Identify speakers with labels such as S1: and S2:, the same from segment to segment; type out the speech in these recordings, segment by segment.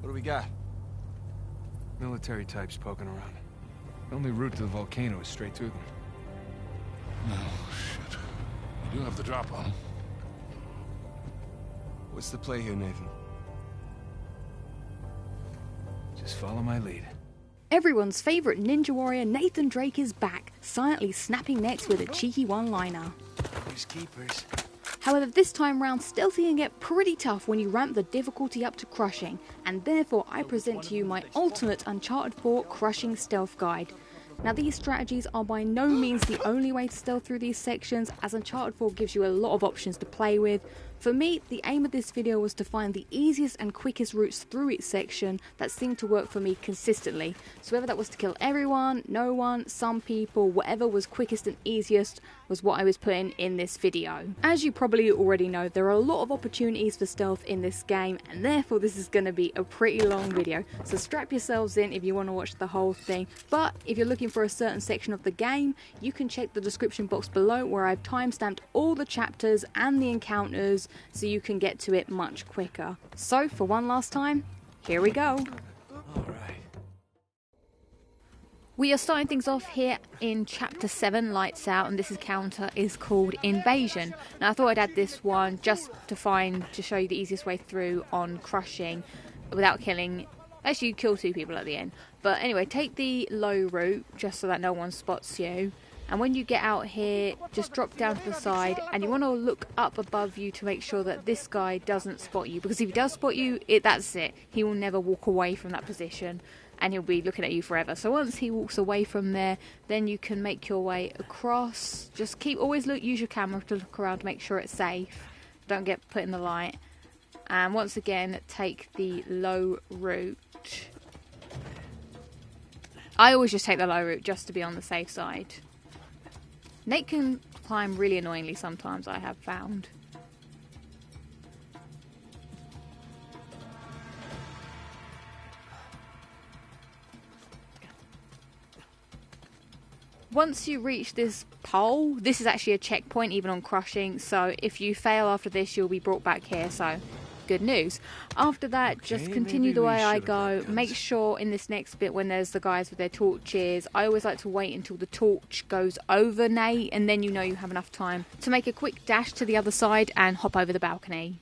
S1: What do we got?
S2: Military types poking around. The only route to the volcano is straight through them.
S3: Oh, shit. You do have the drop on.
S1: What's the play here, Nathan?
S2: Just follow my lead.
S4: Everyone's favourite ninja warrior Nathan Drake is back, silently snapping necks with a cheeky one-liner.
S1: These keepers.
S4: However, this time round, stealthy can get pretty tough when you ramp the difficulty up to crushing, and therefore I present to you my ultimate Uncharted 4 crushing stealth guide. Now, these strategies are by no means the only way to stealth through these sections, as Uncharted 4 gives you a lot of options to play with. For me, the aim of this video was to find the easiest and quickest routes through each section that seemed to work for me consistently. So whether that was to kill everyone, no one, some people, whatever was quickest and easiest was what I was putting in this video. As you probably already know, there are a lot of opportunities for stealth in this game, and therefore this is going to be a pretty long video. So strap yourselves in if you want to watch the whole thing. But if you're looking for a certain section of the game, you can check the description box below where I've timestamped all the chapters and the encounters, so you can get to it much quicker. So for one last time, here we go.
S1: Alright.
S4: We are starting things off here in Chapter 7, Lights Out, and this encounter is called Evasion. Now I thought I'd add this one just to show you the easiest way through on crushing without killing. Actually, you kill 2 people at the end. But anyway, take the low route just so that no one spots you. And when you get out here, just drop down to the side, and you want to look up above you to make sure that this guy doesn't spot you. Because if he does spot you, that's it. He will never walk away from that position, and he'll be looking at you forever. So once he walks away from there, then you can make your way across. Just use your camera to look around to make sure it's safe. Don't get put in the light. And once again, take the low route. I always just take the low route just to be on the safe side. Nate can climb really annoyingly sometimes, I have found. Once you reach this pole, this is actually a checkpoint even on crushing, so if you fail after this you'll be brought back here, so good news. After that, just continue the way I go. Make sure in this next bit when there's the guys with their torches, I always like to wait until the torch goes over Nate, and then you know you have enough time to make a quick dash to the other side and hop over the balcony.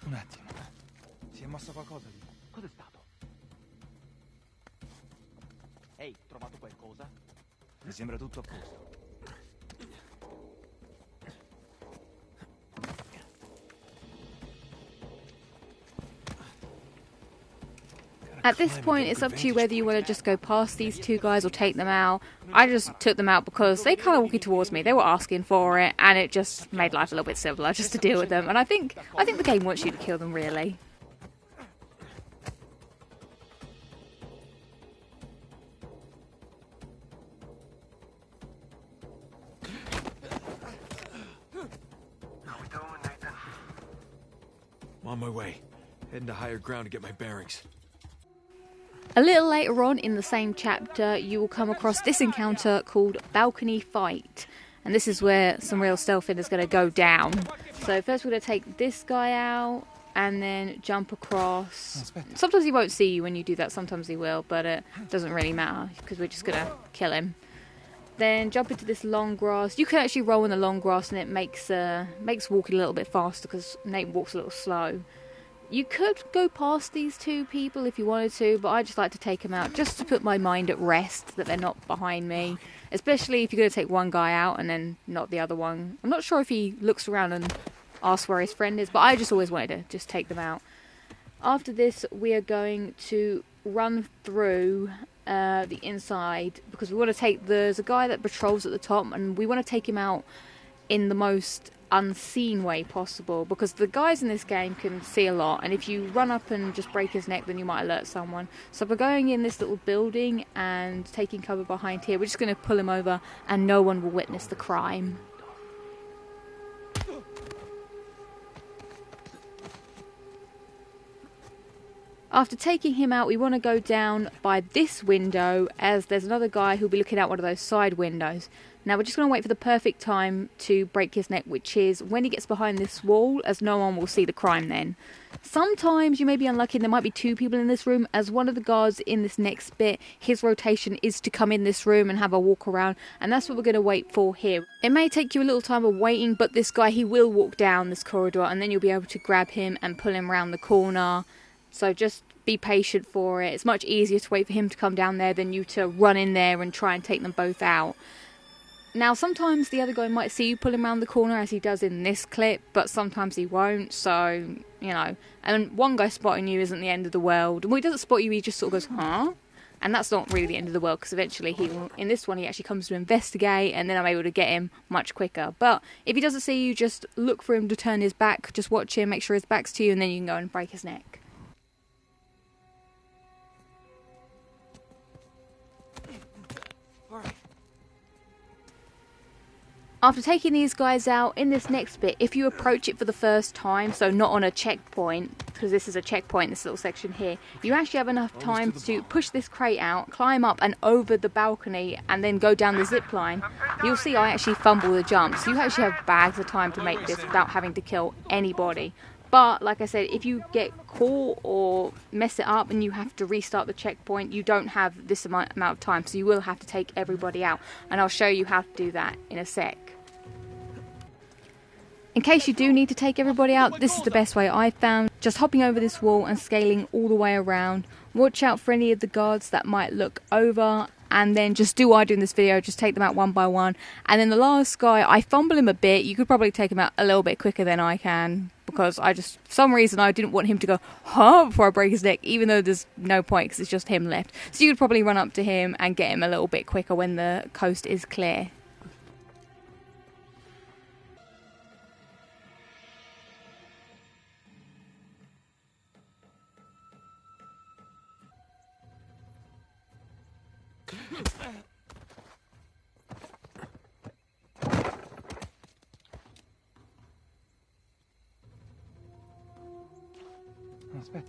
S1: Un attimo. Si è mosso qualcosa lì. Cos'è stato? Ehi, trovato qualcosa? Mi sembra tutto a posto.
S4: At this point, it's up to you whether you want to just go past these 2 guys or take them out. I just took them out because they kind of walking towards me. They were asking for it, and it just made life a little bit simpler just to deal with them. And I think the game wants you to kill them, really.
S2: How we doing, Nathan? I'm on my way. Heading to higher ground to get my bearings.
S4: A little later on in the same chapter, you will come across this encounter called Balcony Fight. And this is where some real stealthing is going to go down. So first we're going to take this guy out and then jump across. Sometimes he won't see you when you do that, sometimes he will, but it doesn't really matter because we're just going to kill him. Then jump into this long grass. You can actually roll in the long grass and it makes walking a little bit faster because Nate walks a little slow. You could go past these 2 people if you wanted to, but I just like to take them out just to put my mind at rest that they're not behind me. Especially if you're going to take one guy out and then not the other one. I'm not sure if he looks around and asks where his friend is, but I just always wanted to just take them out. After this, we are going to run through the inside because we want to there's a guy that patrols at the top and we want to take him out in the most unseen way possible, because the guys in this game can see a lot, and if you run up and just break his neck then you might alert someone. So we're going in this little building and taking cover behind here. We're just going to pull him over and no one will witness the crime. After taking him out, we want to go down by this window, as there's another guy who'll be looking out one of those side windows. Now we're just going to wait for the perfect time to break his neck, which is when he gets behind this wall, as no one will see the crime then. Sometimes you may be unlucky, there might be two people in this room, as one of the guards in this next bit, his rotation is to come in this room and have a walk around, and that's what we're going to wait for here. It may take you a little time of waiting, but this guy, he will walk down this corridor, and then you'll be able to grab him and pull him around the corner. So just be patient for it. It's much easier to wait for him to come down there than you to run in there and try and take them both out. Now, sometimes the other guy might see you pull him around the corner, as he does in this clip, but sometimes he won't, so, you know. And one guy spotting you isn't the end of the world. Well, he doesn't spot you, he just sort of goes, huh? And that's not really the end of the world, because eventually in this one, he actually comes to investigate, and then I'm able to get him much quicker. But if he doesn't see you, just look for him to turn his back, just watch him, make sure his back's to you, and then you can go and break his neck. After taking these guys out, in this next bit, if you approach it for the first time, so not on a checkpoint, because this is a checkpoint, this little section here, you actually have enough time to push this crate out, climb up and over the balcony, and then go down the zip line. You'll see I actually fumble the jump, so you actually have bags of time to make this without having to kill anybody. But, like I said, if you get caught or mess it up and you have to restart the checkpoint, you don't have this amount of time, so you will have to take everybody out. And I'll show you how to do that in a sec. In case you do need to take everybody out, this is the best way I've found. Just hopping over this wall and scaling all the way around. Watch out for any of the guards that might look over, and then just do what I do in this video, just take them out one by one. And then the last guy, I fumble him a bit. You could probably take him out a little bit quicker than I can, because for some reason I didn't want him to go, huh, before I break his neck, even though there's no point because it's just him left. So you could probably run up to him and get him a little bit quicker when the coast is clear.
S1: Aspetta.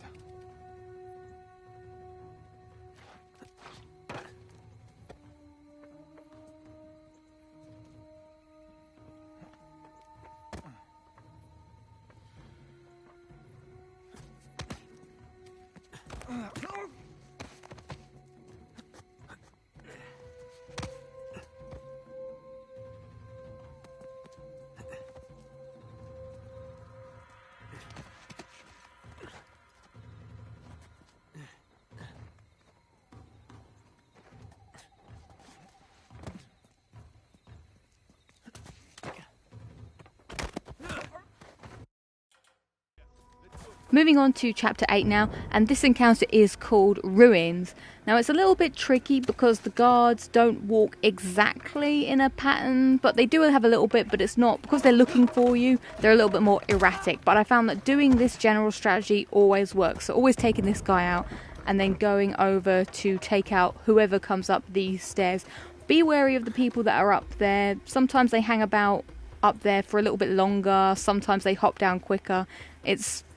S4: Moving on to chapter 8 now, and this encounter is called Ruins. Now it's a little bit tricky because the guards don't walk exactly in a pattern, but they do have a little bit, but it's not, because they're looking for you, they're a little bit more erratic. But I found that doing this general strategy always works, so always taking this guy out and then going over to take out whoever comes up these stairs. Be wary of the people that are up there. Sometimes they hang about up there for a little bit longer, sometimes they hop down quicker.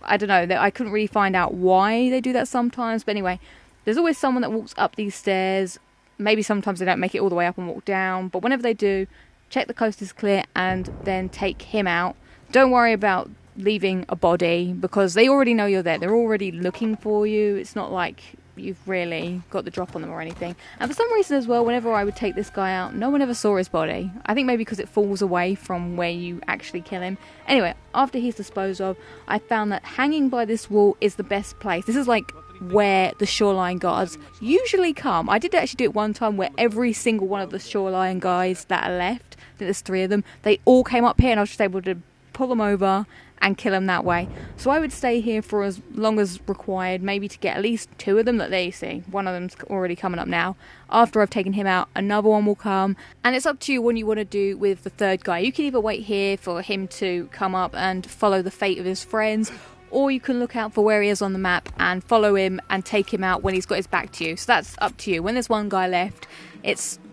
S4: I don't know, I couldn't really find out why they do that sometimes, but anyway, there's always someone that walks up these stairs. Maybe sometimes they don't make it all the way up and walk down, but whenever they do, check the coast is clear and then take him out. Don't worry about leaving a body, because they already know you're there. They're already looking for you. It's not like you've really got the drop on them or anything. And for some reason as well, whenever I would take this guy out, no one ever saw his body. I think maybe because it falls away from where you actually kill him. Anyway, after he's disposed of, I found that hanging by this wall is the best place. This is like where the shoreline guards usually come. I did actually do it one time where every single one of the shoreline guys that are left, I think there's 3 of them, they all came up here and I was just able to pull them over and kill them that way. So I would stay here for as long as required, maybe to get at least 2 of them that they see. One of them's already coming up now. After I've taken him out, another one will come, and it's up to you what you want to do with the 3rd guy. You can either wait here for him to come up and follow the fate of his friends, or you can look out for where he is on the map and follow him and take him out when he's got his back to you. So that's up to you. When there's one guy left,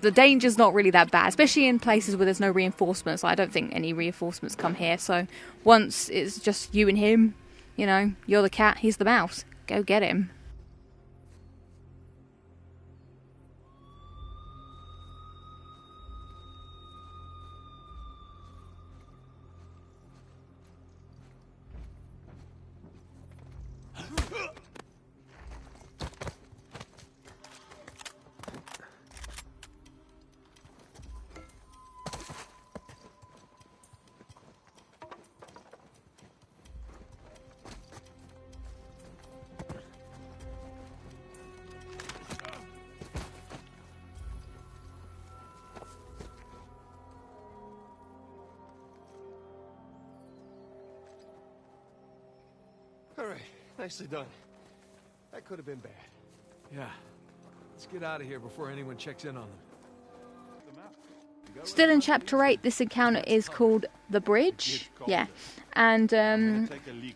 S4: the danger's not really that bad, especially in places where there's no reinforcements. I don't think any reinforcements come here, so once it's just you and him, you know, you're the cat, he's the mouse. Go get him.
S3: Nicely done. That could have been bad.
S2: Yeah. Let's get out of here before anyone checks in on them.
S4: Still in Chapter 8, this encounter is called the Bridge. Yeah. And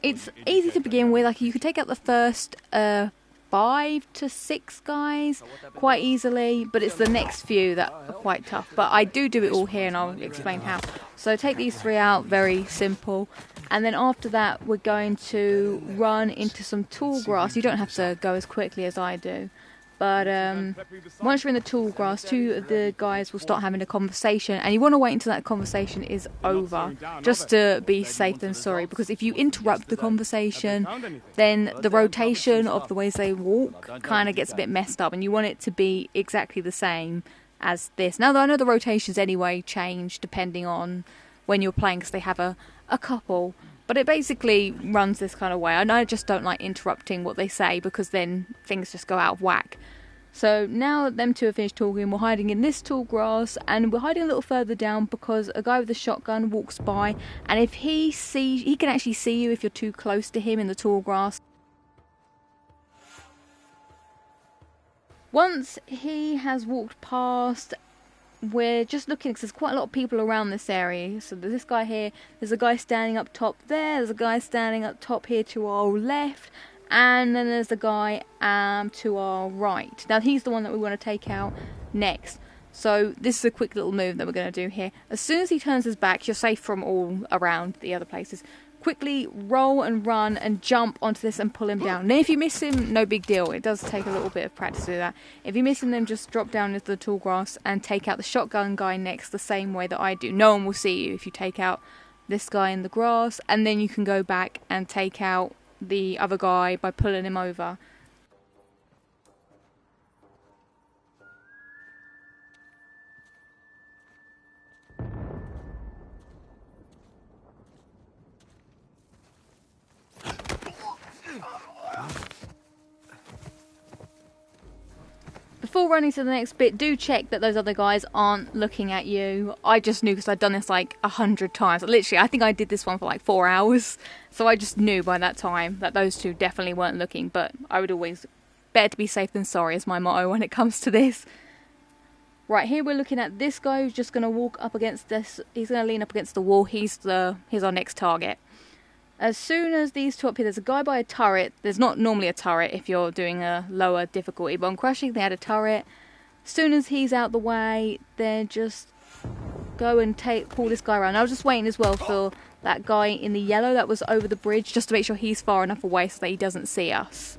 S4: it's easy to begin with. Like, you could take out the first 5 to 6 guys quite easily, but it's the next few that are quite tough. But I do it all here, and I'll explain how. So take these 3 out, very simple. And then after that, we're going to run into some tall grass. You don't have to go as quickly as I do. But once you're in the tall grass, 2 of the guys will start having a conversation, and you want to wait until that conversation is over, just to be safe than sorry, because if you interrupt the conversation, then the rotation of the ways they walk kind of gets a bit messed up, and you want it to be exactly the same as this. Now, I know the rotations anyway change depending on when you're playing, because they have a couple, but it basically runs this kind of way. And I just don't like interrupting what they say, because then things just go out of whack. So now them 2 have finished talking, we're hiding in this tall grass, and we're hiding a little further down because a guy with a shotgun walks by, and if he can actually see you if you're too close to him in the tall grass. Once he has walked past, we're just looking, because there's quite a lot of people around this area. So there's this guy here, there's a guy standing up top there's a guy standing up top here to our left, and then there's the guy to our right. Now he's the one that we want to take out next. So this is a quick little move that we're going to do here. As soon as he turns his back, you're safe from all around the other places. Quickly roll and run and jump onto this and pull him down. Now if you miss him, no big deal. It does take a little bit of practice to do that. If you miss him, then just drop down into the tall grass and take out the shotgun guy next, the same way that I do. No one will see you if you take out this guy in the grass, and then you can go back and take out the other guy by pulling him over. Before running to the next bit, do check that those other guys aren't looking at you. I just knew, because I'd done this like 100 times. Literally, I think I did this one for like 4 hours. So I just knew by that time that those 2 definitely weren't looking. But I would always, better to be safe than sorry is my motto when it comes to this. Right, here we're looking at this guy who's just going to walk up against this. He's going to lean up against the wall. He's our next target. As soon as these 2 up here, there's a guy by a turret. There's not normally a turret if you're doing a lower difficulty, but on Crushing they had a turret. As soon as he's out the way, then just go and pull this guy around. I was just waiting as well for that guy in the yellow that was over the bridge, just to make sure he's far enough away so that he doesn't see us.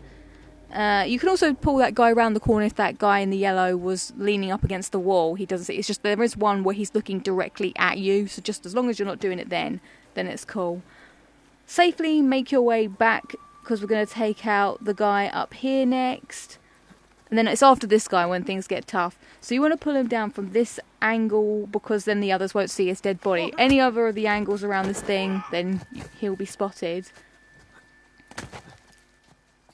S4: You can also pull that guy around the corner if that guy in the yellow was leaning up against the wall. He doesn't see. It's just there is one where he's looking directly at you, so just as long as you're not doing it then it's cool. Safely make your way back, because we're going to take out the guy up here next. And then it's after this guy when things get tough. So you want to pull him down from this angle, because then the others won't see his dead body. Any other of the angles around this thing, then he'll be spotted.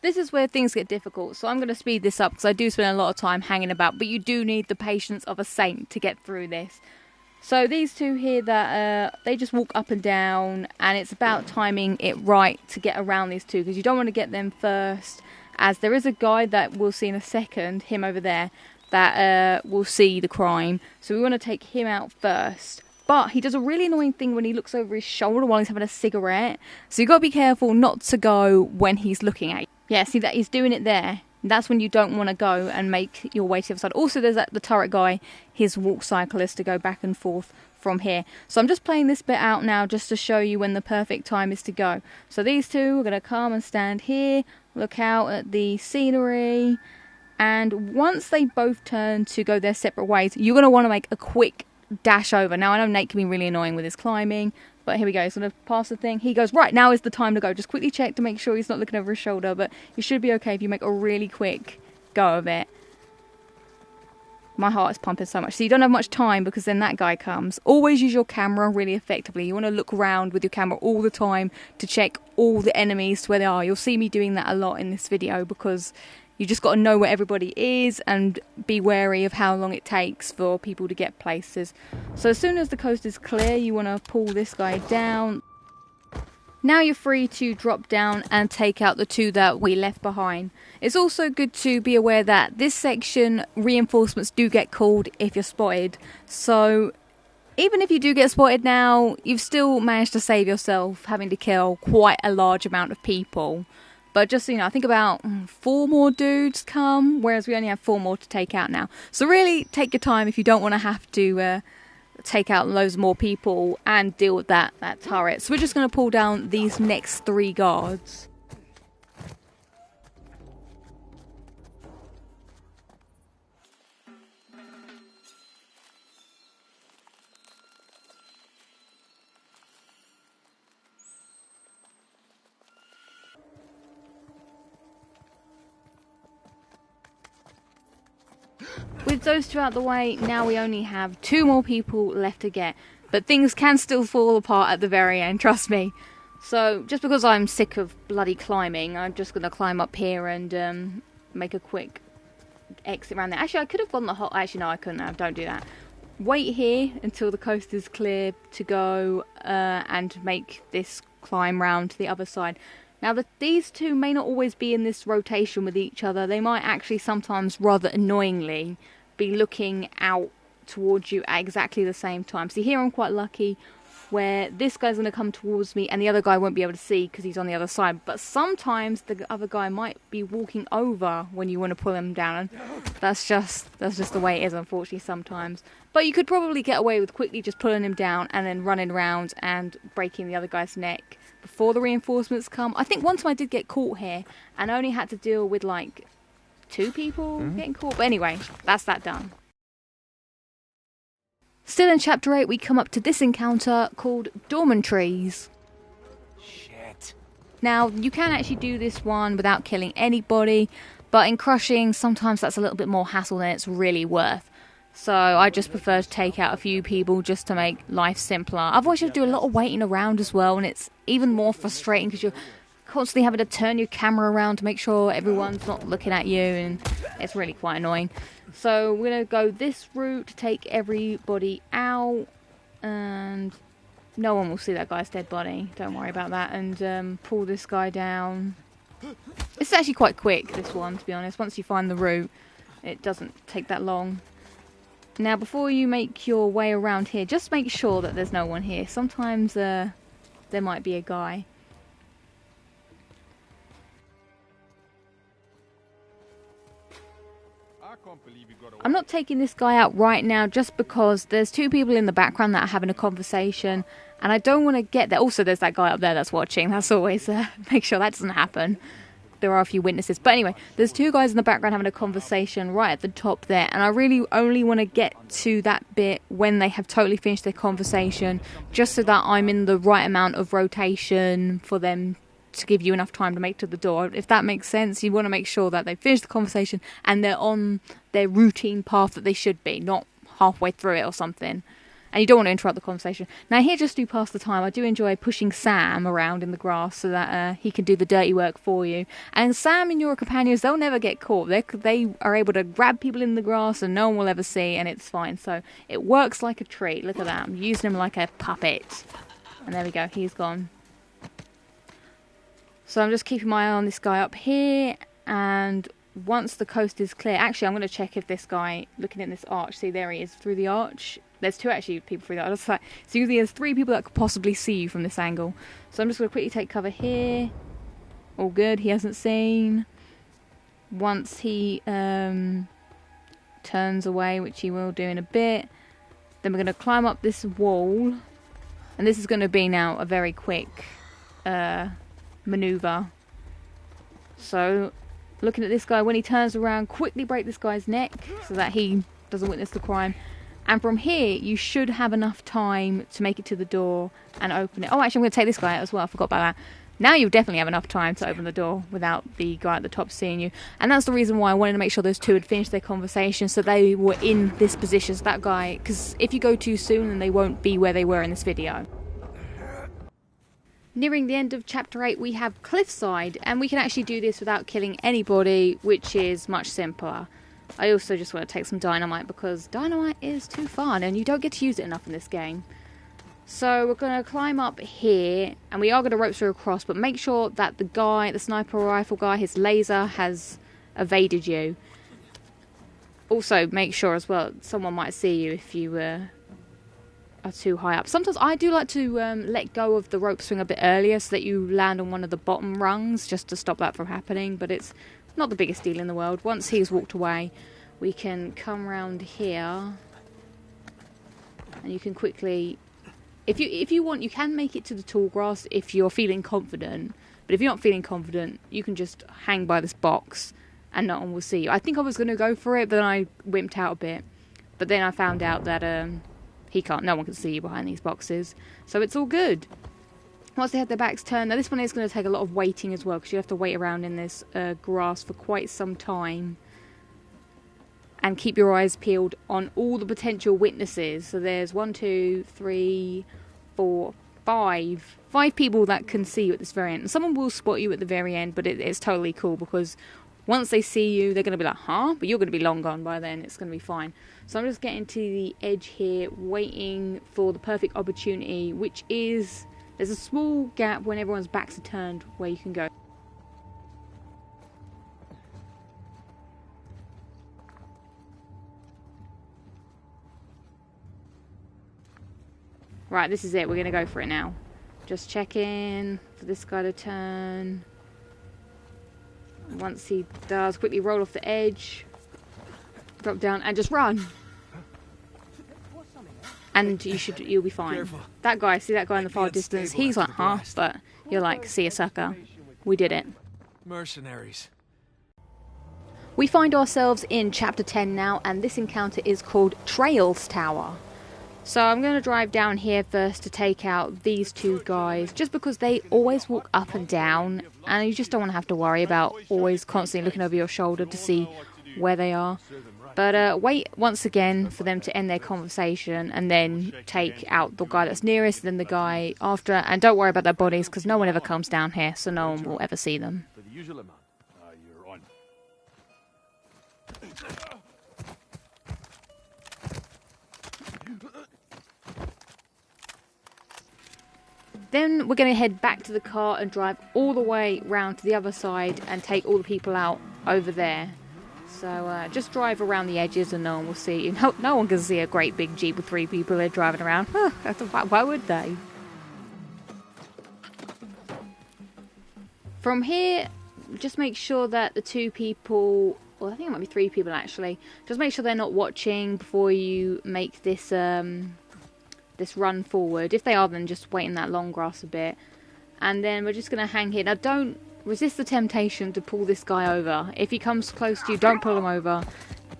S4: This is where things get difficult, so I'm going to speed this up because I do spend a lot of time hanging about. But you do need the patience of a saint to get through this. So these 2 here, that they just walk up and down, and it's about timing it right to get around these 2, because you don't want to get them first, as there is a guy that we'll see in a second, him over there, that will see the crime. So we want to take him out first. But he does a really annoying thing when he looks over his shoulder while he's having a cigarette. So you've got to be careful not to go when he's looking at you. Yeah, see that he's doing it there. That's when you don't want to go and make your way to the other side. Also, there's the turret guy, his walk cyclist, to go back and forth from here. So I'm just playing this bit out now just to show you when the perfect time is to go. So these 2 are going to come and stand here, look out at the scenery, and once they both turn to go their separate ways, you're going to want to make a quick dash over. Now, I know Nate can be really annoying with his climbing, but here we go. He's going to pass the thing. He goes, right, now is the time to go. Just quickly check to make sure he's not looking over his shoulder, but you should be okay if you make a really quick go of it. My heart is pumping so much. So you don't have much time, because then that guy comes. Always use your camera really effectively. You want to look around with your camera all the time to check all the enemies to where they are. You'll see me doing that a lot in this video, because you just got to know where everybody is and be wary of how long it takes for people to get places. So as soon as the coast is clear, you want to pull this guy down. Now you're free to drop down and take out the two that we left behind. It's also good to be aware that this section, reinforcements do get called if you're spotted. So even if you do get spotted now, you've still managed to save yourself having to kill quite a large amount of people. But just so you know, I think about 4 more dudes come, whereas we only have 4 more to take out now. So really take your time if you don't want to have to take out loads more people and deal with that turret. So we're just going to pull down these next 3 guards. With those 2 out the way, now we only have 2 more people left to get. But things can still fall apart at the very end, trust me. So, just because I'm sick of bloody climbing, I'm just going to climb up here and make a quick exit around there. Actually, I could have gone the whole... Actually, no, I couldn't have. Don't do that. Wait here until the coast is clear to go and make this climb round to the other side. Now, these 2 may not always be in this rotation with each other. They might actually sometimes, rather annoyingly, be looking out towards you at exactly the same time. See, here I'm quite lucky where this guy's going to come towards me and the other guy won't be able to see because he's on the other side. But sometimes the other guy might be walking over when you want to pull him down. That's just the way it is, unfortunately, sometimes. But you could probably get away with quickly just pulling him down and then running around and breaking the other guy's neck before the reinforcements come. I think one time I did get caught here and I only had to deal with like 2 people getting caught. But anyway, that's that done. Still in Chapter 8, we come up to this encounter called Dormitories.
S1: Shit.
S4: Now, you can actually do this one without killing anybody, but in crushing, sometimes that's a little bit more hassle than it's really worth. So I just prefer to take out a few people just to make life simpler. Otherwise, you have to do a lot of waiting around as well, and it's even more frustrating because you're constantly having to turn your camera around to make sure everyone's not looking at you, and it's really quite annoying. So we're going to go this route to take everybody out, and no one will see that guy's dead body. Don't worry about that. And pull this guy down. It's actually quite quick, this one, to be honest. Once you find the route, it doesn't take that long. Now, before you make your way around here, just make sure that there's no one here. Sometimes there might be a guy. I'm not taking this guy out right now just because there's 2 people in the background that are having a conversation and I don't want to get there. Also, there's that guy up there that's watching. That's always make sure that doesn't happen. There are a few witnesses. But anyway, there's 2 guys in the background having a conversation right at the top there, and I really only want to get to that bit when they have totally finished their conversation, just so that I'm in the right amount of rotation for them to give you enough time to make to the door. If that makes sense, you want to make sure that they finish the conversation and they're on their routine path that they should be, not halfway through it or something. And you don't want to interrupt the conversation. Now here, just to pass the time, I do enjoy pushing Sam around in the grass so that he can do the dirty work for you. And Sam and your companions, they'll never get caught. They are able to grab people in the grass and no one will ever see, and it's fine. So it works like a treat. Look at that. I'm using him like a puppet. And there we go. He's gone. So I'm just keeping my eye on this guy up here, and once the coast is clear, actually I'm going to check if this guy, looking at this arch, see there he is through the arch. There's 2 actually people through the arch. So there's 3 people that could possibly see you from this angle. So I'm just going to quickly take cover here. All good, he hasn't seen. Once he turns away, which he will do in a bit, then we're going to climb up this wall, and this is going to be now a very quick maneuver. So looking at this guy, when he turns around, quickly break this guy's neck so that he doesn't witness the crime, and from here you should have enough time to make it to the door and open it. Oh, actually I'm going to take this guy out as well, I forgot about that. Now you definitely have enough time to open the door without the guy at the top seeing you, and that's the reason why I wanted to make sure those 2 had finished their conversation so they were in this position. So that guy, because if you go too soon then they won't be where they were in this video. Nearing the end of Chapter 8, we have Cliffside, and we can actually do this without killing anybody, which is much simpler. I also just want to take some dynamite because dynamite is too fun and you don't get to use it enough in this game. So we're going to climb up here, and we are going to rope through across, but make sure that the guy, the sniper rifle guy, his laser has evaded you. Also, make sure as well, someone might see you if you are too high up. Sometimes I do like to let go of the rope swing a bit earlier so that you land on one of the bottom rungs, just to stop that from happening, but it's not the biggest deal in the world. Once he's walked away, we can come round here, and you can quickly... If you want, you can make it to the tall grass if you're feeling confident. But if you're not feeling confident, you can just hang by this box and no one will see you. I think I was going to go for it, but then I wimped out a bit. But then I found out that no one can see you behind these boxes. So it's all good. Once they have their backs turned, now this one is going to take a lot of waiting as well, because you have to wait around in this grass for quite some time. And keep your eyes peeled on all the potential witnesses. So there's 1, 2, 3, 4, 5. 5 people that can see you at this very end. And someone will spot you at the very end, but it's totally cool, because once they see you, they're going to be like, huh? But you're going to be long gone by then. It's going to be fine. So I'm just getting to the edge here, waiting for the perfect opportunity, which is... There's a small gap when everyone's backs are turned where you can go. Right, this is it. We're going to go for it now. Just checking for this guy to turn. Once he does, quickly roll off the edge. Drop down and just run. And you'll be fine.
S2: Careful.
S4: That guy, see that guy in the far distance? He's like, huh? But you're like, see ya, sucker. We did it.
S2: Mercenaries.
S4: We find ourselves in Chapter 10 now, and this encounter is called Trails Tower. So I'm going to drive down here first to take out these 2 guys, just because they always walk up and down, and you just don't want to have to worry about always constantly looking over your shoulder to see where they are. But wait once again for them to end their conversation, and then take out the guy that's nearest, then the guy after, and don't worry about their bodies, because no one ever comes down here, so no one will ever see them.
S3: For the usual amount. You're on.
S4: Then we're going to head back to the car and drive all the way round to the other side and take all the people out over there. So just drive around the edges and no one will see you. No one can see a great big Jeep with 3 people there driving around. Why would they? From here, just make sure that the 2 people... Well, I think it might be 3 people actually. Just make sure they're not watching before you make this... this run forward. If they are, then just wait in that long grass a bit. And then we're just going to hang here. Now don't resist the temptation to pull this guy over. If he comes close to you, don't pull him over.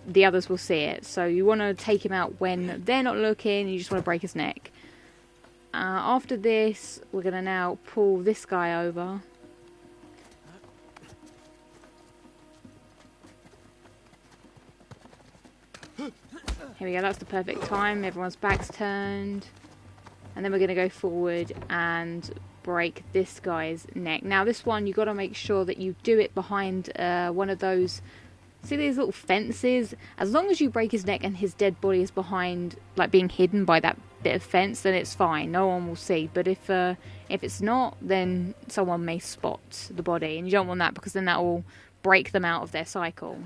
S4: The others will see it. So you want to take him out when they're not looking. You just want to break his neck. After this, we're going to now pull this guy over. Here we go, that's the perfect time. Everyone's back's turned. And then we're going to go forward and break this guy's neck. Now this one, you've got to make sure that you do it behind one of those... See these little fences? As long as you break his neck and his dead body is behind, like being hidden by that bit of fence, then it's fine. No one will see. But if it's not, then someone may spot the body. And you don't want that, because then that will break them out of their cycle.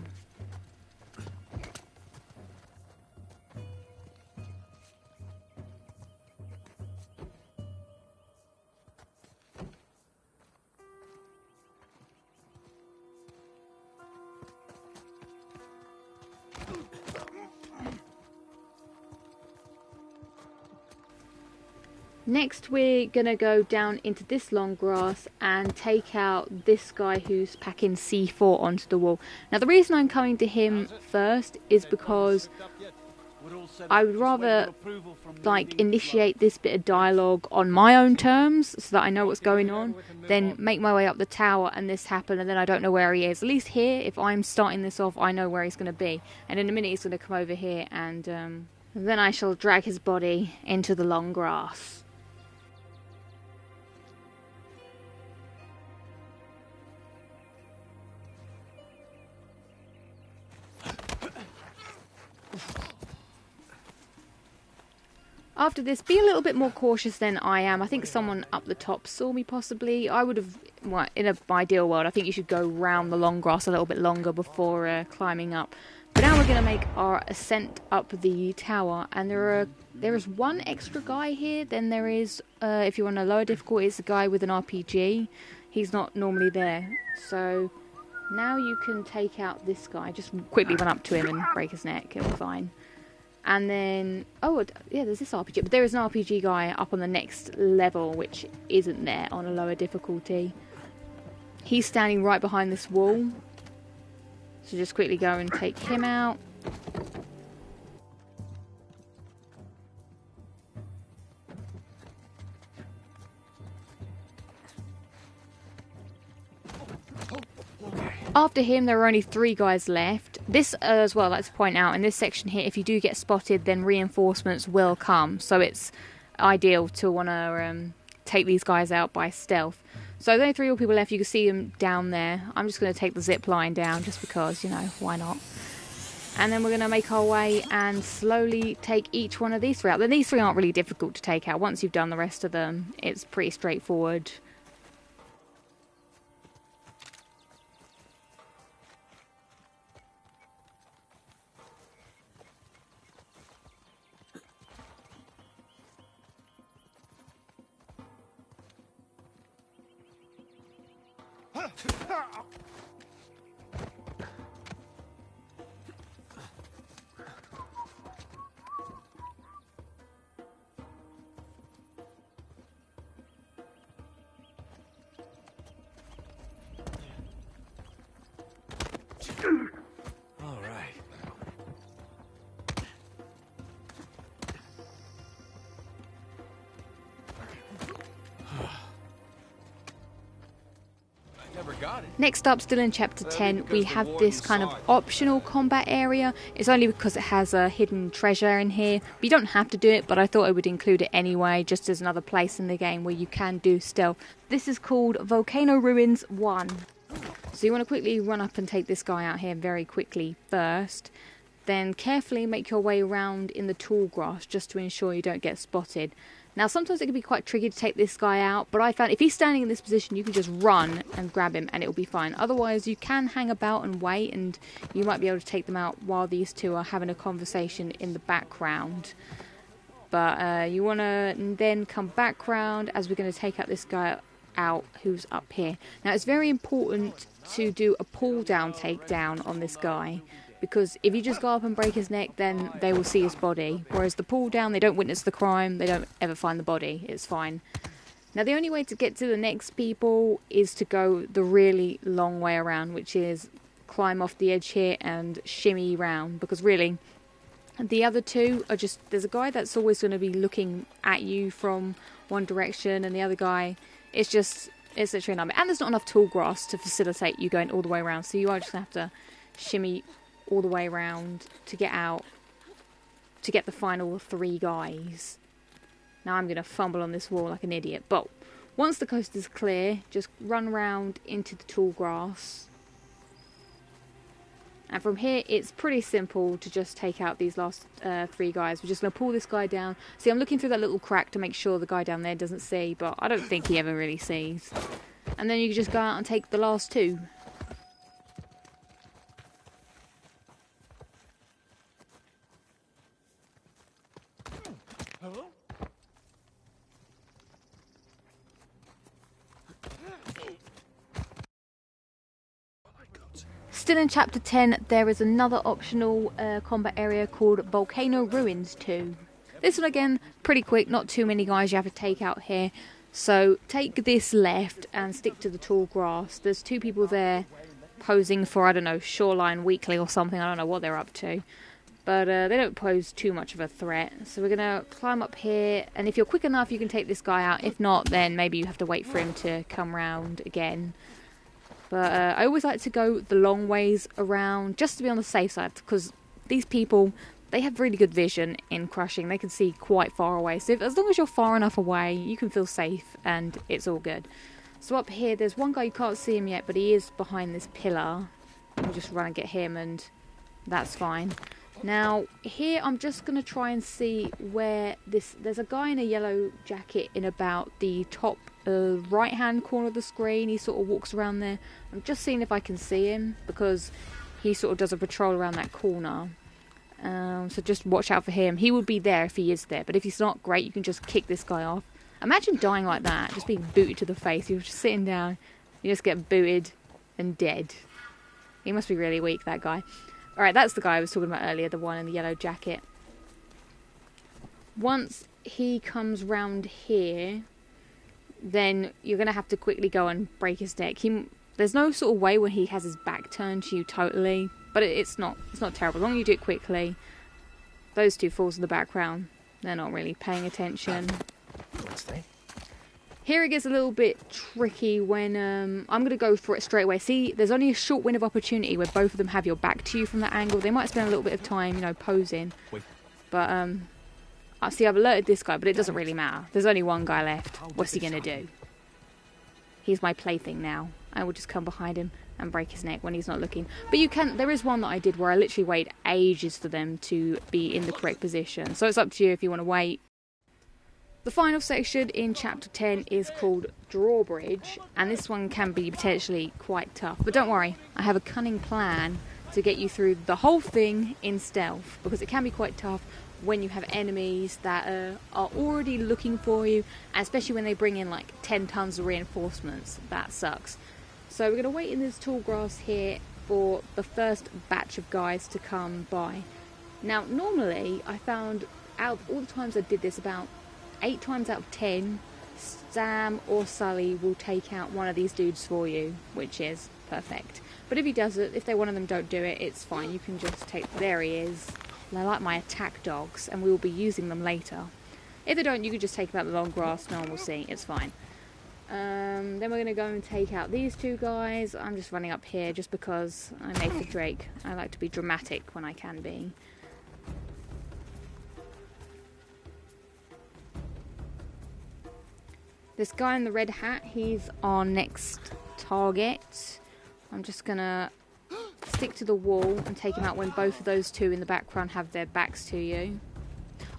S4: Next we're going to go down into this long grass and take out this guy who's packing C4 onto the wall. Now the reason I'm coming to him first is because I would rather like initiate this bit of dialogue on my own terms so that I know what's going on, then make my way up the tower and this happen and then I don't know where he is. At least here, if I'm starting this off, I know where he's going to be. And in a minute he's going to come over here and then I shall drag his body into the long grass. After this, be a little bit more cautious than I am. I think someone up the top saw me possibly. I would have, well, in an ideal world, I think you should go round the long grass a little bit longer before climbing up. But now we're going to make our ascent up the tower, and there is one extra guy here. Then there is, if you're on a lower difficulty, it's a guy with an RPG. He's not normally there. So now you can take out this guy. Just quickly run up to him and break his neck. It'll be fine. And then, oh yeah, there's this RPG. But there is an RPG guy up on the next level, which isn't there on a lower difficulty. He's standing right behind this wall. So just quickly go and take him out. After him, there are only 3 guys left. This, as well, I'd like to point out, in this section here, if you do get spotted, then reinforcements will come. So it's ideal to want to take these guys out by stealth. So there's only 3 more people left. You can see them down there. I'm just going to take the zip line down just because, you know, why not? And then we're going to make our way and slowly take each one of these 3 out. Then these 3 aren't really difficult to take out. Once you've done the rest of them, it's pretty straightforward.
S2: All right.
S3: I never got it.
S4: Next up, still in Chapter 10, we have this kind of optional combat area. It's only because it has a hidden treasure in here. But you don't have to do it, but I thought I would include it anyway, just as another place in the game where you can do stealth. This is called Volcano Ruins 1. So you want to quickly run up and take this guy out here very quickly first. Then carefully make your way around in the tall grass just to ensure you don't get spotted. Now sometimes it can be quite tricky to take this guy out, but I found if he's standing in this position you can just run and grab him and it'll be fine. Otherwise you can hang about and wait and you might be able to take them out while these 2 are having a conversation in the background. But you want to then come back round as we're going to take out this guy out who's up here. Now it's very important to do a pull down takedown on this guy, because if you just go up and break his neck then they will see his body, whereas the pull down, they don't witness the crime, they don't ever find the body. It's fine. Now the only way to get to the next people is to go the really long way around, which is climb off the edge here and shimmy round, because really the other 2 are just, there's a guy that's always going to be looking at you from one direction and the other guy, it's literally a nightmare. And there's not enough tall grass to facilitate you going all the way around. So you are just going to have to shimmy all the way around to get out, to get the final 3 guys. Now I'm going to fumble on this wall like an idiot. But once the coast is clear, just run around into the tall grass. And from here, it's pretty simple to just take out these last 3 guys. We're just going to pull this guy down. See, I'm looking through that little crack to make sure the guy down there doesn't see, but I don't think he ever really sees. And then you can just go out and take the last 2.
S3: Hello?
S4: Still in Chapter 10, there is another optional combat area called Volcano Ruins 2. This one again, pretty quick, not too many guys you have to take out here. So take this left and stick to the tall grass. There's 2 people there posing for, I don't know, Shoreline Weekly or something. I don't know what they're up to. But they don't pose too much of a threat. So we're going to climb up here. And if you're quick enough, you can take this guy out. If not, then maybe you have to wait for him to come round again. But I always like to go the long ways around just to be on the safe side. Because these people, they have really good vision in crushing. They can see quite far away. So as long as you're far enough away, you can feel safe and it's all good. So up here, there's one guy, you can't see him yet, but he is behind this pillar. We'll just run and get him and that's fine. Now, here I'm just going to try and see where there's a guy in a yellow jacket in about the top right-hand corner of the screen. He sort of walks around there. I'm just seeing if I can see him, because he sort of does a patrol around that corner. So just watch out for him. He would be there if he is there, but if he's not, great, you can just kick this guy off. Imagine dying like that, just being booted to the face. You're just sitting down, you just get booted and dead. He must be really weak, that guy. Alright, that's the guy I was talking about earlier, the one in the yellow jacket. Once he comes round here, then you're going to have to quickly go and break his neck. There's no sort of way when he has his back turned to you totally, but it's not terrible. As long as you do it quickly. Those two fools in the background, they're not really paying attention. Here it gets a little bit tricky when I'm going to go for it straight away. See, there's only a short window of opportunity where both of them have your back to you from that angle. They might spend a little bit of time, you know, posing. But, I see, I've alerted this guy, but it doesn't really matter. There's only one guy left. What's he going to do? He's my plaything now. I will just come behind him and break his neck when he's not looking. But there is one that I did where I literally waited ages for them to be in the correct position. So it's up to you if you want to wait. The final section in Chapter 10 is called Drawbridge, and this one can be potentially quite tough. But don't worry, I have a cunning plan to get you through the whole thing in stealth, because it can be quite tough when you have enemies that are already looking for you, and especially when they bring in like 10 tons of reinforcements. That sucks. So we're going to wait in this tall grass here for the first batch of guys to come by. Now, normally, I found out of all the times I did this, about 8 times out of 10, Sam or Sully will take out one of these dudes for you, which is perfect. But if he doesn't, if one of them don't do it, it's fine. You can just take... There he is. They're like my attack dogs, and we will be using them later. If they don't, you can just take them out the long grass. No one will see. It's fine. Then we're going to go and take out these two guys. I'm just running up here just because I'm Nathan Drake. I like to be dramatic when I can be. This guy in the red hat, he's our next target. I'm just going to stick to the wall and take him out when both of those two in the background have their backs to you.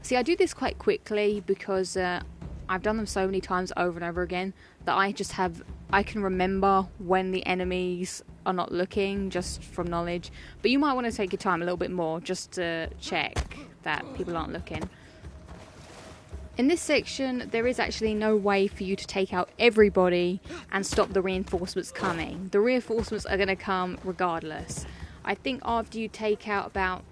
S4: See, I do this quite quickly because I've done them so many times over and over again that I can remember when the enemies are not looking, just from knowledge. But you might want to take your time a little bit more just to check that people aren't looking. In this section, there is actually no way for you to take out everybody and stop the reinforcements coming. The reinforcements are going to come regardless. I think after you take out about...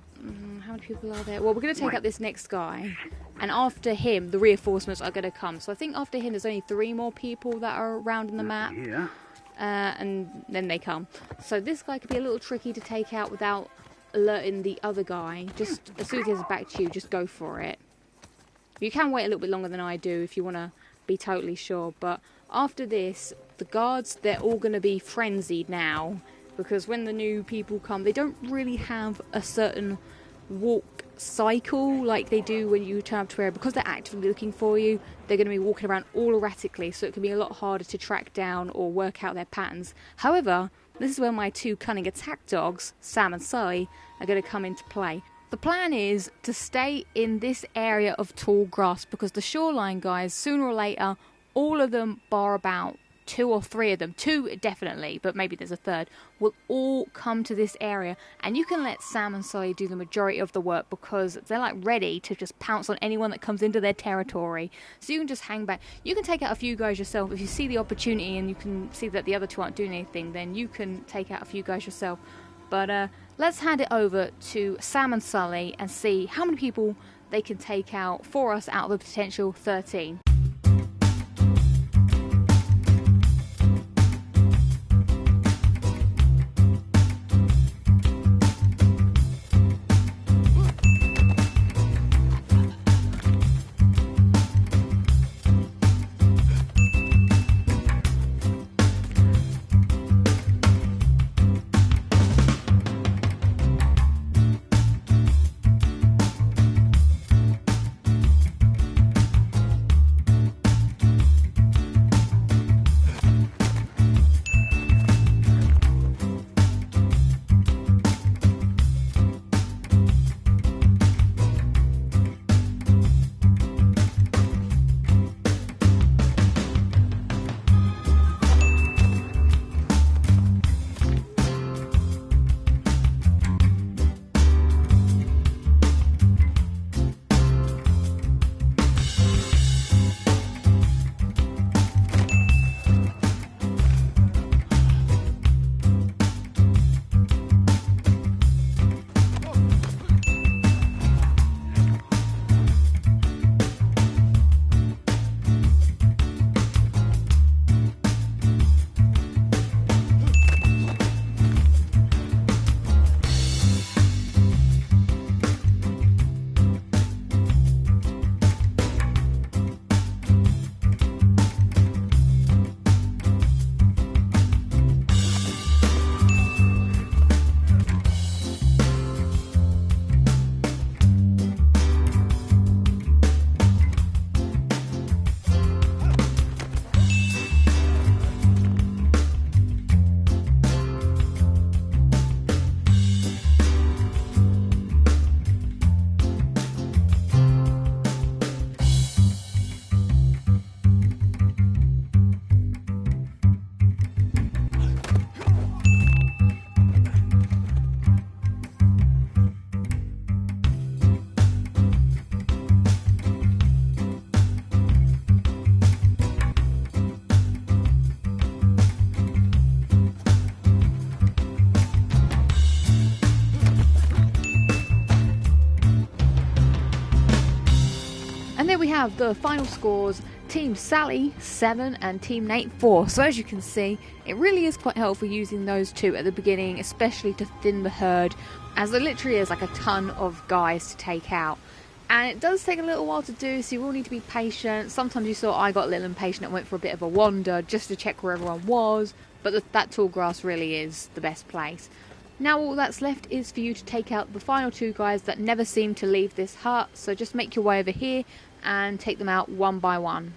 S4: how many people are there? Well, we're going to take out this next guy. And after him, the reinforcements are going to come. So I think after him, there's only 3 more people that are around in the map. And then they come. So this guy could be a little tricky to take out without alerting the other guy. Just as soon as he has back to you, just go for it. You can wait a little bit longer than I do if you want to be totally sure. But after this, the guards, they're all going to be frenzied now. Because when the new people come, they don't really have a certain walk cycle like they do when you turn up to area. Because they're actively looking for you, they're going to be walking around all erratically. So it can be a lot harder to track down or work out their patterns. However, this is where my 2 cunning attack dogs, Sam and Sully, are going to come into play. The plan is to stay in this area of tall grass because the shoreline guys, sooner or later, all of them, bar about 2 or 3 of them, 2 definitely, but maybe there's a third, will all come to this area. And you can let Sam and Sully do the majority of the work because they're like ready to just pounce on anyone that comes into their territory. So you can just hang back. You can take out a few guys yourself. If you see the opportunity and you can see that the other 2 aren't doing anything, then you can take out a few guys yourself. But let's hand it over to Sam and Sully and see how many people they can take out for us out of the potential 13. have the final scores: Team Sally 7 and Team Nate 4. So as you can see, it really is quite helpful using those two at the beginning, especially to thin the herd, as there literally is like a ton of guys to take out. And it does take a little while to do, so you will need to be patient. Sometimes you saw I got a little impatient and went for a bit of a wander just to check where everyone was, but that tall grass really is the best place. Now all that's left is for you to take out the final two guys that never seem to leave this hut, so just make your way over here and take them out one by one.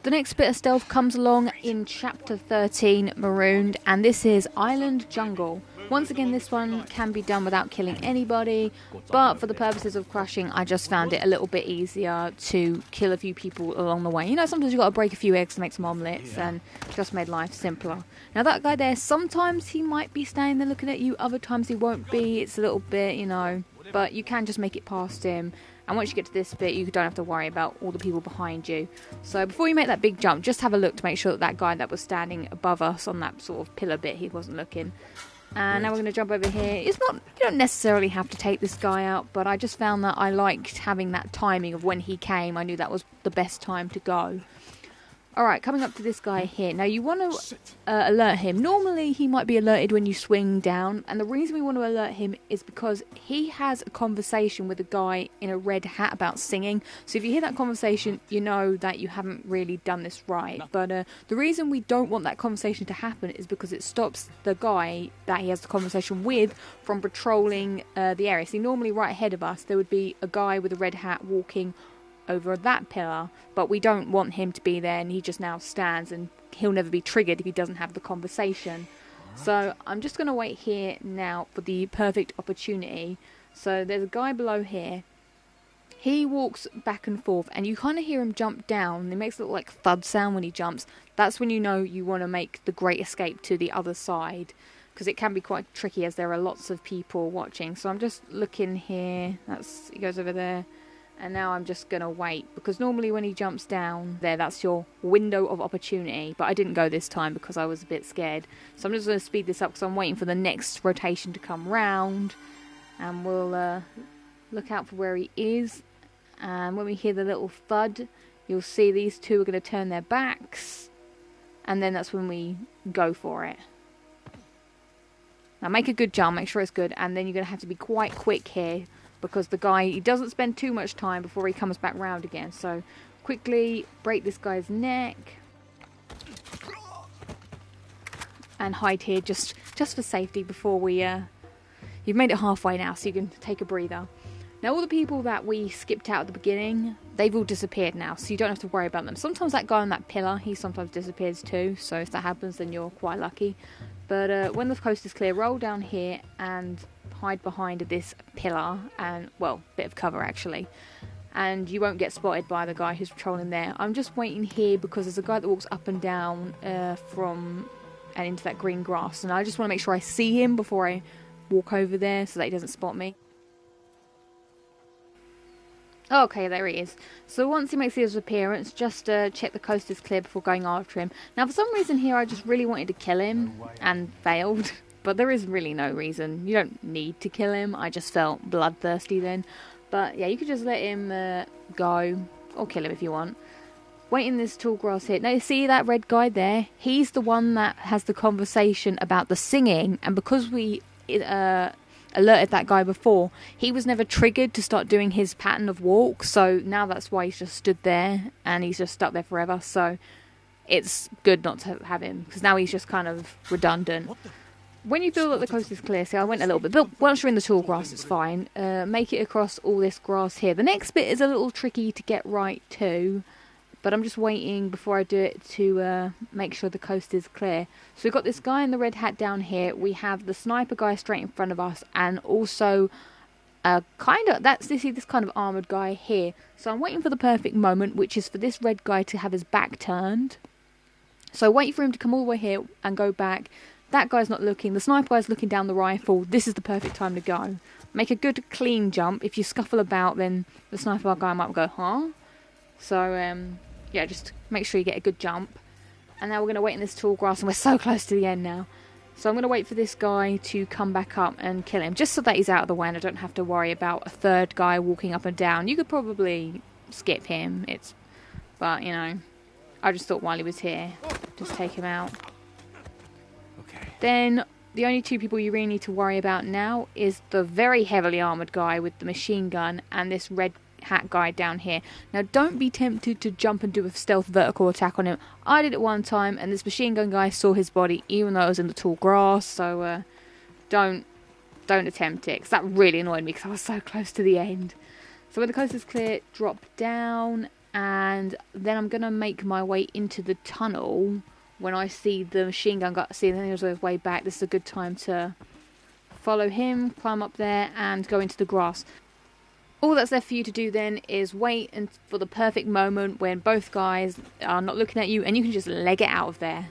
S4: The next bit of stealth comes along in Chapter 13, Marooned, and this is Island Jungle. Once again, this one can be done without killing anybody, but for the purposes of crushing, I just found it a little bit easier to kill a few people along the way. You know, sometimes you've got to break a few eggs to make some omelettes, and just made life simpler. Now that guy there, sometimes he might be standing there looking at you, other times he won't be. It's a little bit, you know, but you can just make it past him. And once you get to this bit, you don't have to worry about all the people behind you. So before you make that big jump, just have a look to make sure that that guy that was standing above us on that sort of pillar bit, he wasn't looking. And now we're going to jump over here. You don't necessarily have to take this guy out, but I just found that I liked having that timing of when he came. I knew that was the best time to go. Alright, coming up to this guy here. Now you want to alert him. Normally he might be alerted when you swing down, and the reason we want to alert him is because he has a conversation with a guy in a red hat about singing. So if you hear that conversation, you know that you haven't really done this right. But the reason we don't want that conversation to happen is because it stops the guy that he has the conversation with from patrolling the area. See, normally right ahead of us there would be a guy with a red hat walking over that pillar, but we don't want him to be there, and he just now stands and he'll never be triggered if he doesn't have the conversation. So I'm just going to wait here now for the perfect opportunity. So there's a guy below here. He walks back and forth and you kind of hear him jump down. He makes a little like thud sound when he jumps. That's when you know you want to make the great escape to the other side, because it can be quite tricky as there are lots of people watching. So I'm just looking here. He goes over there. And now I'm just going to wait, because normally when he jumps down there, that's your window of opportunity. But I didn't go this time because I was a bit scared. So I'm just going to speed this up because I'm waiting for the next rotation to come round. And we'll look out for where he is. And when we hear the little thud, you'll see these two are going to turn their backs. And then that's when we go for it. Now make a good jump, make sure it's good. And then you're going to have to be quite quick here, because the guy, he doesn't spend too much time before he comes back round again. So quickly break this guy's neck and hide here just for safety before we you've made it halfway now, so you can take a breather. Now all the people that we skipped out at the beginning, they've all disappeared now, so you don't have to worry about them. Sometimes that guy on that pillar, he sometimes disappears too, so if that happens then you're quite lucky. But when the coast is clear, roll down here and hide behind this pillar, and well, bit of cover actually, and you won't get spotted by the guy who's patrolling there. I'm just waiting here because there's a guy that walks up and down from and into that green grass, and I just want to make sure I see him before I walk over there so that he doesn't spot me. Okay, there he is. So once he makes his appearance, just check the coast is clear before going after him. Now for some reason here I just really wanted to kill him and failed. But there is really no reason. You don't need to kill him. I just felt bloodthirsty then. But yeah, you could just let him go. Or kill him if you want. Wait in this tall grass here. Now, you see that red guy there? He's the one that has the conversation about the singing. And because we alerted that guy before, he was never triggered to start doing his pattern of walk. So now that's why he's just stood there. And he's just stuck there forever. So it's good not to have him, because now he's just kind of redundant. when you feel that the coast is clear, see I went a little bit, but once you're in the tall grass it's fine. Make it across all this grass here. The next bit is a little tricky to get right too, but I'm just waiting before I do it to make sure the coast is clear. So we've got this guy in the red hat down here, we have the sniper guy straight in front of us, and also this kind of armoured guy here. So I'm waiting for the perfect moment, which is for this red guy to have his back turned. So wait for him to come all the way here and go back. That guy's not looking, the sniper guy's looking down the rifle. This is the perfect time to go. Make a good clean jump. If you scuffle about, then the sniper guy might go, huh? So yeah, just make sure you get a good jump. And now we're going to wait in this tall grass, and we're so close to the end now. So I'm going to wait for this guy to come back up and kill him, just so that he's out of the way and I don't have to worry about a third guy walking up and down. You could probably skip him, but you know, I just thought while he was here, just take him out.
S2: Okay.
S4: Then the only two people you really need to worry about now is the very heavily armoured guy with the machine gun and this red hat guy down here. Now don't be tempted to jump and do a stealth vertical attack on him. I did it one time and this machine gun guy saw his body even though it was in the tall grass, so don't attempt it, because that really annoyed me because I was so close to the end. So when the coast is clear, drop down, and then I'm going to make my way into the tunnel. When I see the machine gun guy, see then he was on his way back, this is a good time to follow him, climb up there and go into the grass. All that's left for you to do then is wait for the perfect moment when both guys are not looking at you and you can just leg it out of there.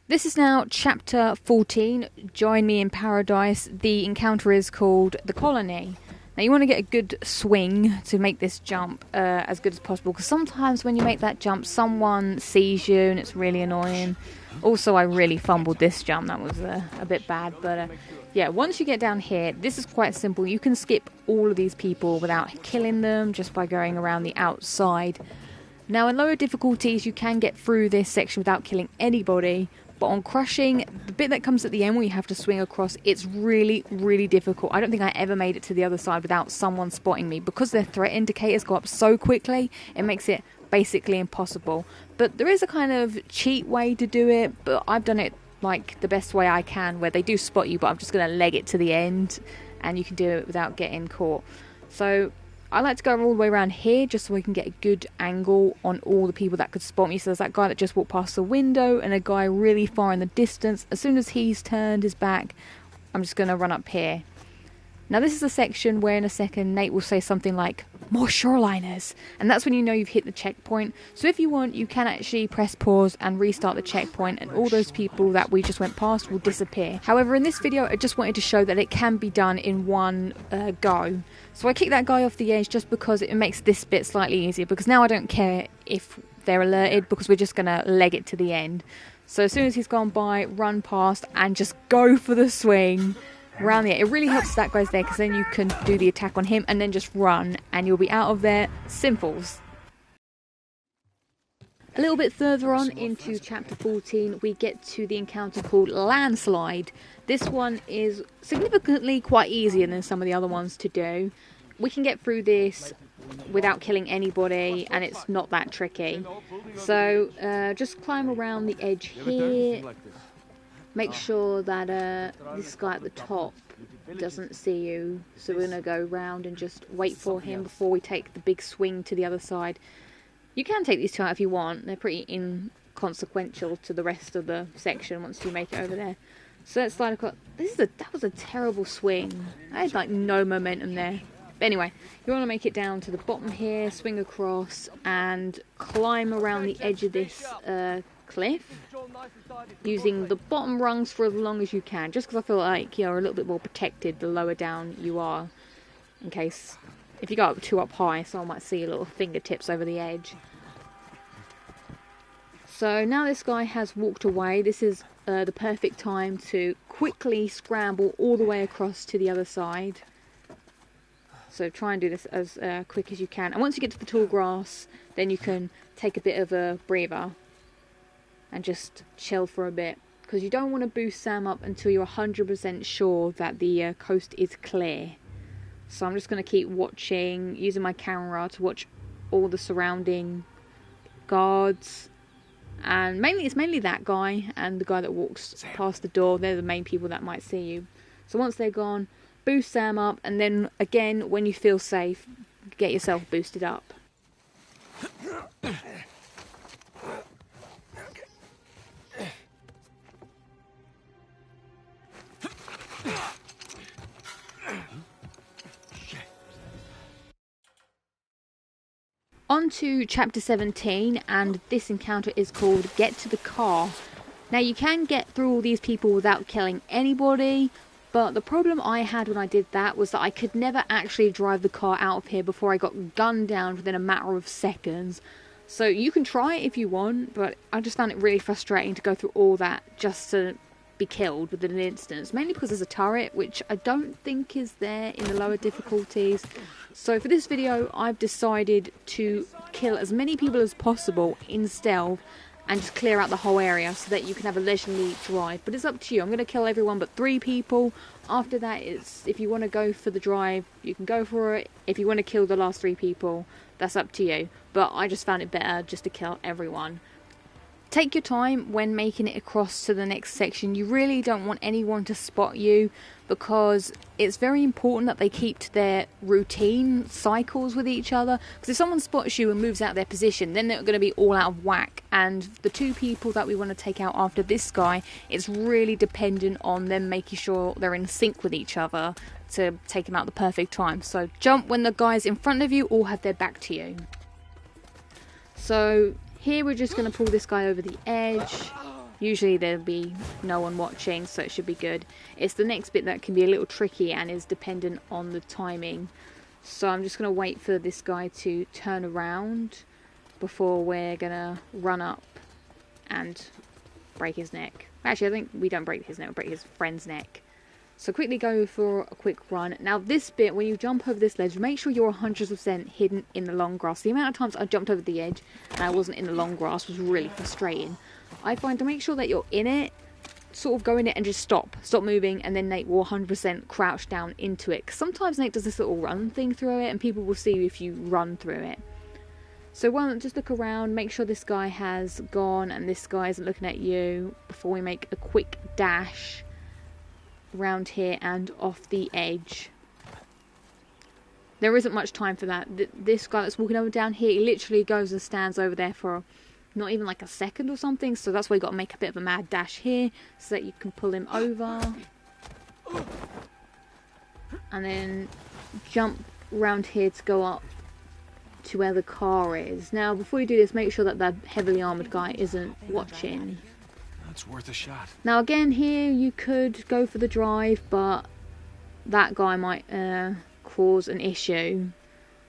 S4: This is now chapter 14, Join Me in Paradise. The encounter is called The Colony. Now you want to get a good swing to make this jump as good as possible, because sometimes when you make that jump someone sees you and it's really annoying. Also I really fumbled this jump, that was a bit bad, but yeah, once you get down here, this is quite simple. You can skip all of these people without killing them just by going around the outside. Now in lower difficulties you can get through this section without killing anybody, but on crushing, the bit that comes at the end where you have to swing across, it's really, really difficult. I don't think I ever made it to the other side without someone spotting me. Because their threat indicators go up so quickly, it makes it basically impossible. But there is a kind of cheat way to do it, but I've done it like the best way I can, where they do spot you, but I'm just going to leg it to the end, and you can do it without getting caught. So I like to go all the way around here just so we can get a good angle on all the people that could spot me. So there's that guy that just walked past the window and a guy really far in the distance. As soon as he's turned his back, I'm just going to run up here. Now this is a section where in a second Nate will say something like, more shoreliners, and that's when you know you've hit the checkpoint. So if you want, you can actually press pause and restart the checkpoint, and all those people that we just went past will disappear. However, in this video I just wanted to show that it can be done in one go. So I kicked that guy off the edge just because it makes this bit slightly easier, because now I don't care if they're alerted, because we're just going to leg it to the end. So as soon as he's gone by, run past and just go for the swing around the edge. It really helps that guy's there, because then you can do the attack on him and then just run and you'll be out of there. Simples. A little bit further on into chapter 14 we get to the encounter called Landslide. This one is significantly quite easier than some of the other ones to do. We can get through this without killing anybody and it's not that tricky. So just climb around the edge here. Make sure that this guy at the top doesn't see you. So we're going to go round and just wait for him before we take the big swing to the other side. You can take these two out if you want. They're pretty inconsequential to the rest of the section once you make it over there. So let's slide across. That was a terrible swing. I had like no momentum there. But anyway, you want to make it down to the bottom here, swing across and climb around the edge of this cliff, using the bottom rungs for as long as you can, just because I feel like you're a little bit more protected the lower down you are, in case if you go up too up high someone might see your little fingertips over the edge. So now this guy has walked away. This is the perfect time to quickly scramble all the way across to the other side. So try and do this as quick as you can. And once you get to the tall grass, then you can take a bit of a breather and just chill for a bit. Because you don't want to boost Sam up until you're 100% sure that the coast is clear. So I'm just going to keep watching, using my camera to watch all the surrounding guards. And it's mainly that guy and the guy that walks past the door. They're the main people that might see you. So once they're gone, boost Sam up, and then again, when you feel safe, get yourself boosted up. On to chapter 17, and this encounter is called Get to the Car. Now you can get through all these people without killing anybody, but the problem I had when I did that was that I could never actually drive the car out of here before I got gunned down within a matter of seconds. So you can try it if you want, but I just found it really frustrating to go through all that just to be killed within an instant. Mainly because there's a turret, which I don't think is there in the lower difficulties. So for this video, I've decided to kill as many people as possible in stealth and just clear out the whole area so that you can have a leisurely drive. But it's up to you. I'm going to kill everyone but 3 people. After that, if you want to go for the drive, you can go for it. If you want to kill the last 3 people, that's up to you. But I just found it better just to kill everyone. Take your time when making it across to the next section. You really don't want anyone to spot you, because it's very important that they keep to their routine cycles with each other. Because if someone spots you and moves out of their position, then they're going to be all out of whack. And the 2 people that we want to take out after this guy, it's really dependent on them making sure they're in sync with each other to take them out at the perfect time. So jump when the guys in front of you all have their back to you. So here we're just going to pull this guy over the edge. Usually there'll be no one watching, so it should be good. It's the next bit that can be a little tricky and is dependent on the timing. So I'm just going to wait for this guy to turn around before we're going to run up and break his neck. Actually, I think we don't break his neck, we break his friend's neck. So quickly go for a quick run. Now this bit, when you jump over this ledge, make sure you're 100% hidden in the long grass. The amount of times I jumped over the edge and I wasn't in the long grass was really frustrating. I find to make sure that you're in it, sort of go in it and just stop moving, and then Nate will 100% crouch down into it. 'Cause sometimes Nate does this little run thing through it and people will see you if you run through it. So just look around, make sure this guy has gone and this guy isn't looking at you before we make a quick dash around here and off the edge. There isn't much time for that. This guy that's walking over down here, he literally goes and stands over there for not even like a second or something, so that's why you got to make a bit of a mad dash here so that you can pull him over and then jump around here to go up to where the car is. Now before you do this, make sure that that heavily armoured guy isn't watching.
S2: That's worth a shot.
S4: Now again, here you could go for the drive, but that guy might cause an issue.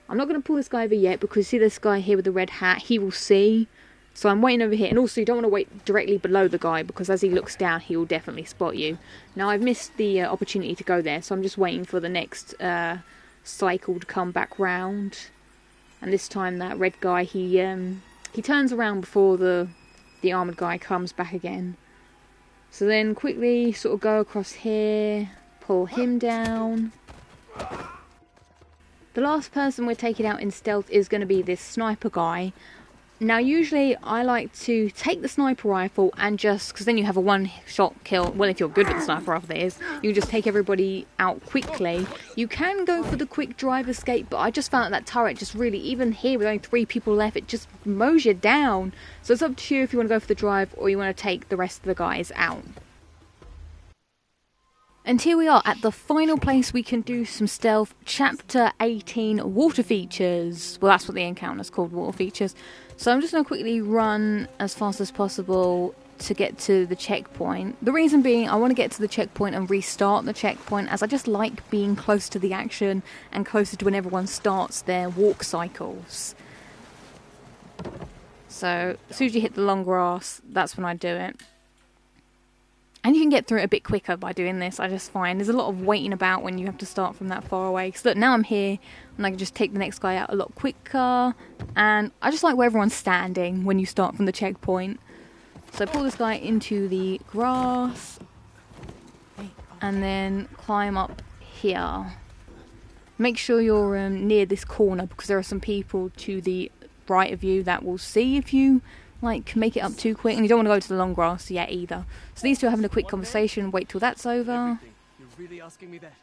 S4: I'm not going to pull this guy over yet because see this guy here with the red hat, he will see. So I'm waiting over here, and also you don't want to wait directly below the guy because as he looks down he will definitely spot you. Now I've missed the opportunity to go there, so I'm just waiting for the next cycle to come back round. And this time that red guy, he turns around before the armoured guy comes back again. So then quickly sort of go across here, pull him down. The last person we're taking out in stealth is going to be this sniper guy. Now usually I like to take the sniper rifle and just, because then you have a one-shot kill, well if you're good with the sniper rifle that is, you just take everybody out quickly. You can go for the quick drive escape, but I just found that turret just really, even here with only 3 people left, it just mows you down. So it's up to you if you want to go for the drive or you want to take the rest of the guys out. And here we are at the final place we can do some stealth, chapter 18, water features. Well, that's what the encounter's called, water features. So I'm just going to quickly run as fast as possible to get to the checkpoint. The reason being, I want to get to the checkpoint and restart the checkpoint, as I just like being close to the action and closer to when everyone starts their walk cycles. So as soon as you hit the long grass, that's when I do it. And you can get through it a bit quicker by doing this, I just find. There's a lot of waiting about when you have to start from that far away. Because look, now I'm here, and I can just take the next guy out a lot quicker. And I just like where everyone's standing when you start from the checkpoint. So pull this guy into the grass. And then climb up here. Make sure you're near this corner, because there are some people to the right of you that will see if you like make it up too quick, and you don't want to go to the long grass yet either. So these two are having a quick conversation. Wait till that's over.
S1: You're really asking me that?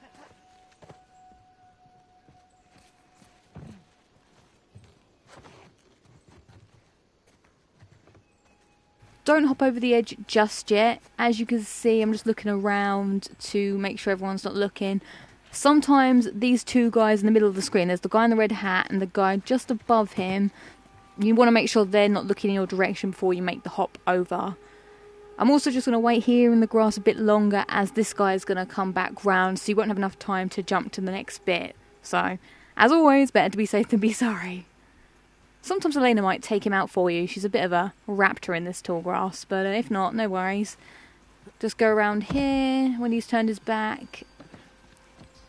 S4: Don't hop over the edge just yet. As you can see, I'm just looking around to make sure everyone's not looking. Sometimes these two guys in the middle of the screen, there's the guy in the red hat and the guy just above him, you want to make sure they're not looking in your direction before you make the hop over. I'm also just going to wait here in the grass a bit longer, as this guy is going to come back round, so you won't have enough time to jump to the next bit. So, as always, better to be safe than be sorry. Sometimes Elena might take him out for you. She's a bit of a raptor in this tall grass, but if not, no worries. Just go around here when he's turned his back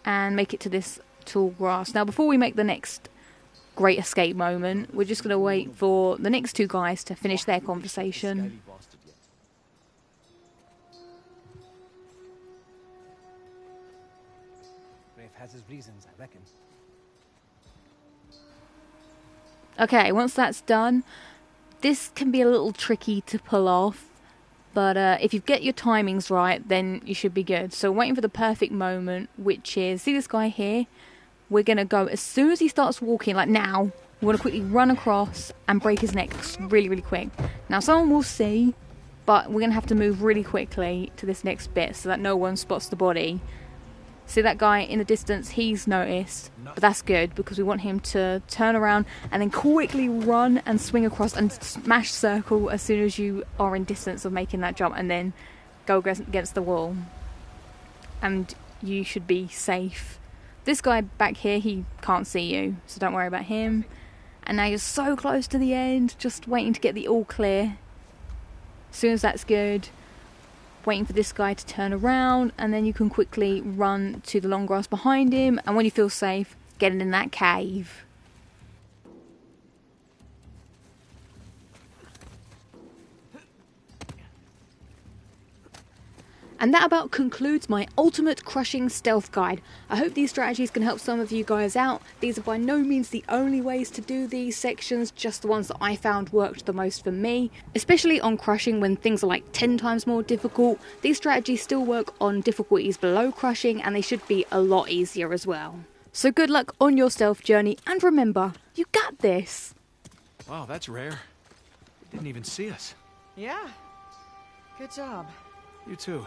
S4: and make it to this tall grass. Now, before we make the next great escape moment, we're just going to wait for the next two guys to finish their conversation.
S1: Rafe has his reasons, I reckon.
S4: Okay, once that's done, this can be a little tricky to pull off, but if you get your timings right, then you should be good. So waiting for the perfect moment, which is, see this guy here? We're going to go, as soon as he starts walking, like now, we want to quickly run across and break his neck really, really quick. Now, someone will see, but we're going to have to move really quickly to this next bit so that no one spots the body. See that guy in the distance? He's noticed, but that's good because we want him to turn around and then quickly run and swing across and smash circle as soon as you are in distance of making that jump, and then go against the wall. And you should be safe. This guy back here, he can't see you, so don't worry about him. And now you're so close to the end, just waiting to get the all clear. As soon as that's good, waiting for this guy to turn around, and then you can quickly run to the long grass behind him, and when you feel safe, get in that cave. And that about concludes my ultimate crushing stealth guide. I hope these strategies can help some of you guys out. These are by no means the only ways to do these sections, just the ones that I found worked the most for me. Especially on crushing when things are like 10 times more difficult. These strategies still work on difficulties below crushing, and they should be a lot easier as well. So good luck on your stealth journey, and remember, you got this!
S2: Wow, that's rare. They didn't even see us.
S5: Yeah. Good job.
S2: You too.